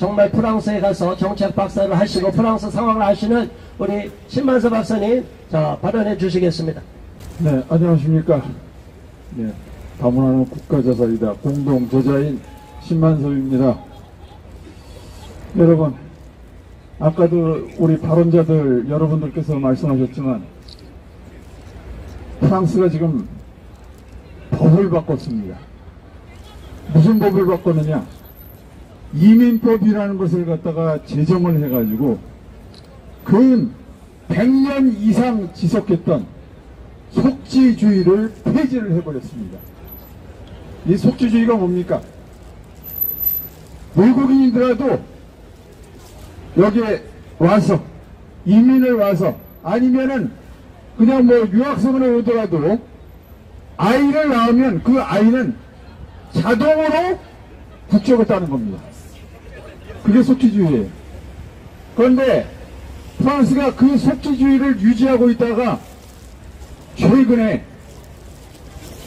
정말 프랑스에 가서 정책 박사를 하시고 프랑스 상황을 아시는 우리 신만서 박사님, 자, 발언해 주시겠습니다. 네, 안녕하십니까. 네, 다문화는 국가자산이다. 공동저자인 신만섭입니다. 여러분, 아까도 우리 발언자들 여러분들께서 말씀하셨지만 프랑스가 지금 법을 바꿨습니다. 무슨 법을 바꿨느냐? 이민법이라는 것을 갖다가 제정을 해가지고 근 100년 이상 지속했던 속지주의를 폐지를 해버렸습니다. 이 속지주의가 뭡니까? 외국인이더라도 여기에 와서 이민을 와서 아니면은 그냥 뭐 유학생으로 오더라도 아이를 낳으면 그 아이는 자동으로 국적을 따는 겁니다. 그게 속지주의예요. 그런데 프랑스가 그 속지주의를 유지하고 있다가 최근에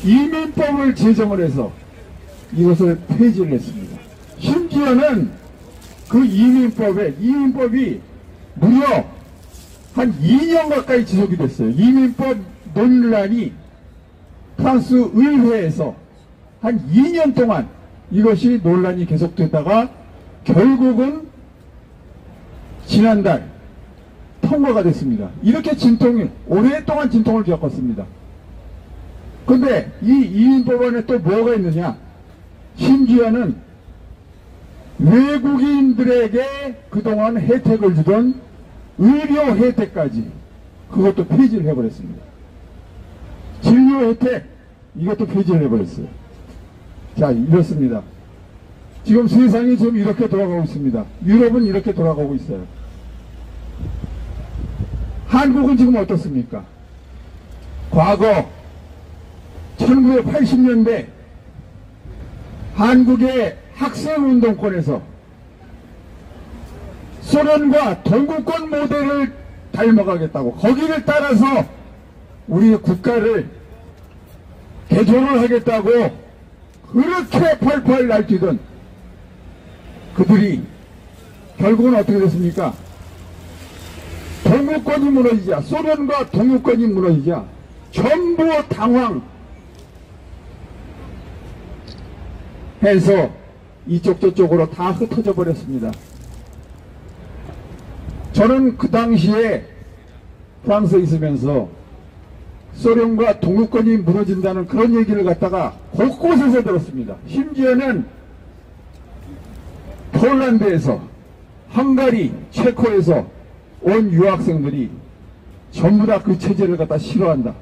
이민법을 제정을 해서 이것을 폐지를 했습니다. 심지어는 그 이민법이 무려 한 2년 가까이 지속이 됐어요. 이민법 논란이 프랑스 의회에서 한 2년 동안 이것이 논란이 계속되다가 결국은 지난달 통과가 됐습니다. 이렇게 오랫동안 진통을 겪었습니다. 근데 이 이민법안에 또 뭐가 있느냐? 심지어는 외국인들에게 그동안 혜택을 주던 의료 혜택까지 그것도 폐지를 해버렸습니다. 진료 혜택 이것도 폐지를 해버렸어요. 자, 이렇습니다. 지금 세상이 지금 이렇게 돌아가고 있습니다. 유럽은 이렇게 돌아가고 있어요. 한국은 지금 어떻습니까? 과거 1980년대 한국의 학생운동권에서 소련과 동구권 모델을 닮아가겠다고 거기를 따라서 우리 국가를 개종을 하겠다고 그렇게 펄펄 날뛰던 그들이 결국은 어떻게 됐습니까? 동구권이 무너지자 소련과 동구권이 무너지자 전부 당황해서 이쪽 저쪽으로 다 흩어져 버렸습니다. 저는 그 당시에 프랑스에 있으면서 소련과 동구권이 무너진다는 그런 얘기를 갖다가 곳곳에서 들었습니다. 심지어는 폴란드에서, 헝가리, 체코에서 온 유학생들이 전부 다 그 체제를 갖다 싫어한다.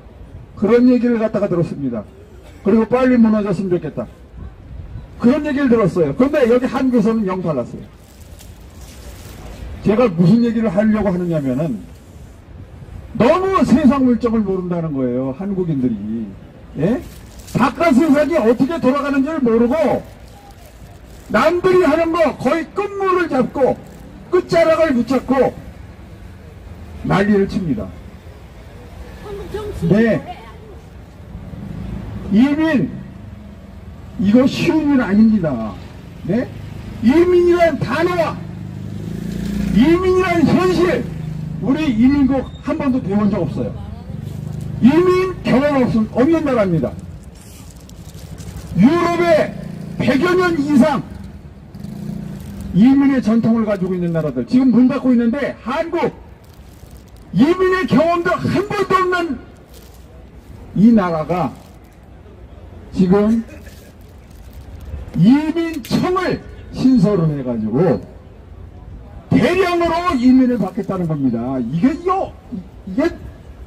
그런 얘기를 갖다가 들었습니다. 그리고 빨리 무너졌으면 좋겠다. 그런 얘기를 들었어요. 그런데 여기 한국에서는 영 달랐어요. 제가 무슨 얘기를 하려고 하느냐면은 너무 세상 물정을 모른다는 거예요. 한국인들이. 예? 바깥 세상이 어떻게 돌아가는지를 모르고 남들이 하는 거 거의 끝물을 잡고 끝자락을 붙잡고 난리를 칩니다. 네. 이민 이거 쉬운 일 아닙니다. 네? 이민이란 단어와 이민이란 현실 우리 이민국 한 번도 배운 적 없어요. 이민 경험 없는 나라입니다. 유럽에 100여 년 이상 이민의 전통을 가지고 있는 나라들 지금 문 닫고 있는데 한국 이민의 경험도 한 번도 없는 이 나라가 지금 이민청을 신설을 해가지고 대량으로 이민을 받겠다는 겁니다. 이게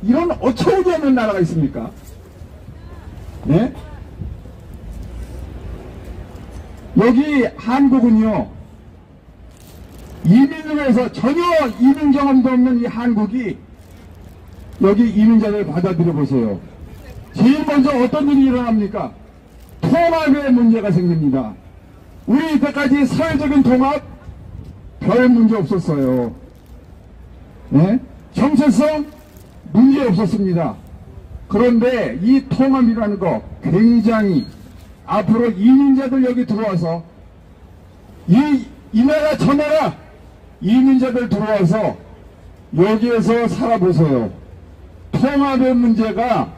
이런 어처구니 없는 나라가 있습니까? 네? 여기 한국은요, 이민을 해서 전혀 이민 경험도 없는 이 한국이 여기 이민자들 받아들여 보세요. 제일 먼저 어떤 일이 일어납니까? 통합의 문제가 생깁니다. 우리 이때까지 사회적인 통합 별 문제 없었어요. 네? 정체성 문제 없었습니다. 그런데 이 통합이라는 거 굉장히 앞으로 이민자들 여기 들어와서 이 이 나라 저 나라 이민자들 들어와서 여기에서 살아보세요. 통합의 문제가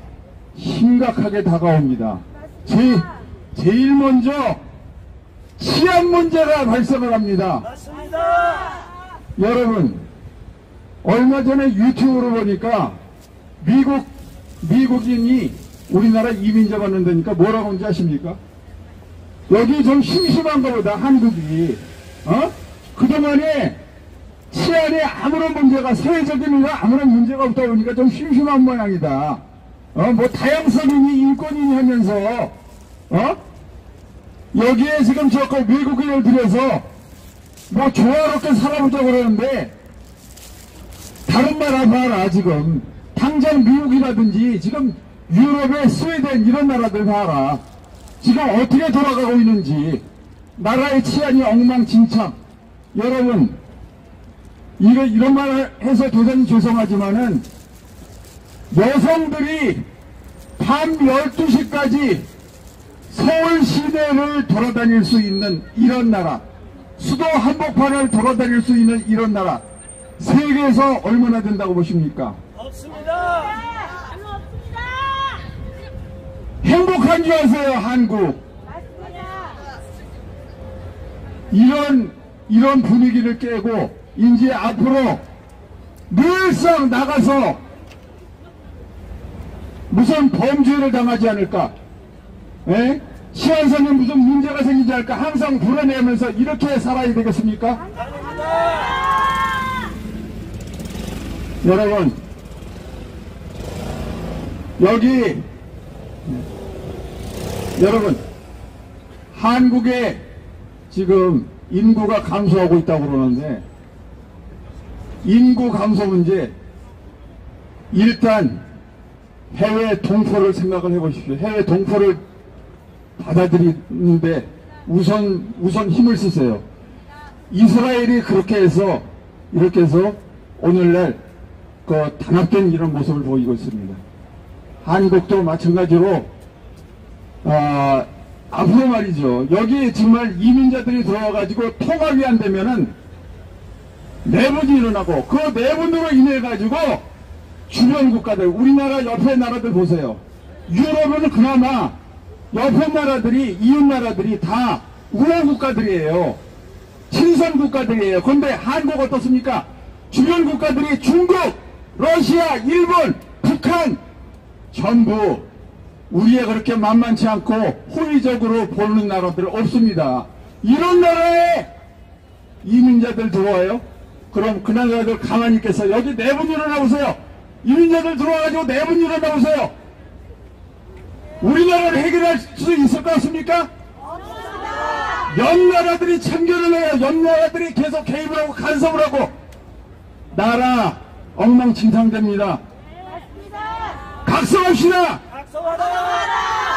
심각하게 다가옵니다. 제일 먼저 치안 문제가 발생을 합니다. 맞습니다. 여러분, 얼마 전에 유튜브로 보니까 미국인이 우리나라 이민자 받는다니까 뭐라고 하는지 아십니까? 여기 좀 심심한가 보다, 한국이. 그동안에 치안에 아무런 문제가, 사회적인 아무런 문제가 없다 보니까 좀 심심한 모양이다. 뭐 다양성이니 인권이니 하면서, 여기에 지금 저 외국인을 들여서 뭐 조화롭게 살아보자고 그러는데, 다른 나라 봐라. 지금 당장 미국이라든지 지금 유럽의 스웨덴 이런 나라들 봐라. 지금 어떻게 돌아가고 있는지. 나라의 치안이 엉망진창. 여러분, 이런 말 해서 대단히 죄송하지만은 여성들이 밤 12시까지 서울 시내를 돌아다닐 수 있는 이런 나라, 수도 한복판을 돌아다닐 수 있는 이런 나라, 세계에서 얼마나 된다고 보십니까? 없습니다. 없습니다. 행복한 줄 아세요, 한국? 맞습니다. 이런 분위기를 깨고 이제 앞으로 늘상 나가서 무슨 범죄를 당하지 않을까? 치안선에 무슨 문제가 생기지 않을까? 항상 불안해하면서 이렇게 살아야 되겠습니까? 여러분, 여러분, 한국에 지금 인구가 감소하고 있다고 그러는데, 인구 감소 문제, 일단 해외 동포를 생각을 해보십시오. 해외 동포를 받아들이는데 우선 힘을 쓰세요. 이스라엘이 이렇게 해서 오늘날 단합된 이런 모습을 보이고 있습니다. 한국도 마찬가지로 앞으로 말이죠. 여기 정말 이민자들이 들어와가지고 통합이 안 되면은 내분이 일어나고, 그 내분으로 인해 가지고 주변 국가들, 우리나라 옆에 나라들 보세요. 유럽은 그나마 옆에 나라들이, 이웃 나라들이 다 우호 국가들이에요. 친선 국가들이에요. 그런데 한국 어떻습니까? 주변 국가들이 중국, 러시아, 일본, 북한 전부 우리에 그렇게 만만치 않고 호의적으로 보는 나라들 없습니다. 이런 나라에 이민자들 들어와요? 그럼 그 나라들 가만히 있겠어요? 여기 내분 일어나보세요. 이민자들 들어와가지고 내분 일어나보세요. 우리나라를 해결할 수 있을 것 같습니까? 옆 나라들이 참견을 해요. 옆 나라들이 계속 개입을 하고 간섭을 하고 나라 엉망진창됩니다. 각성합시다. 각성하라.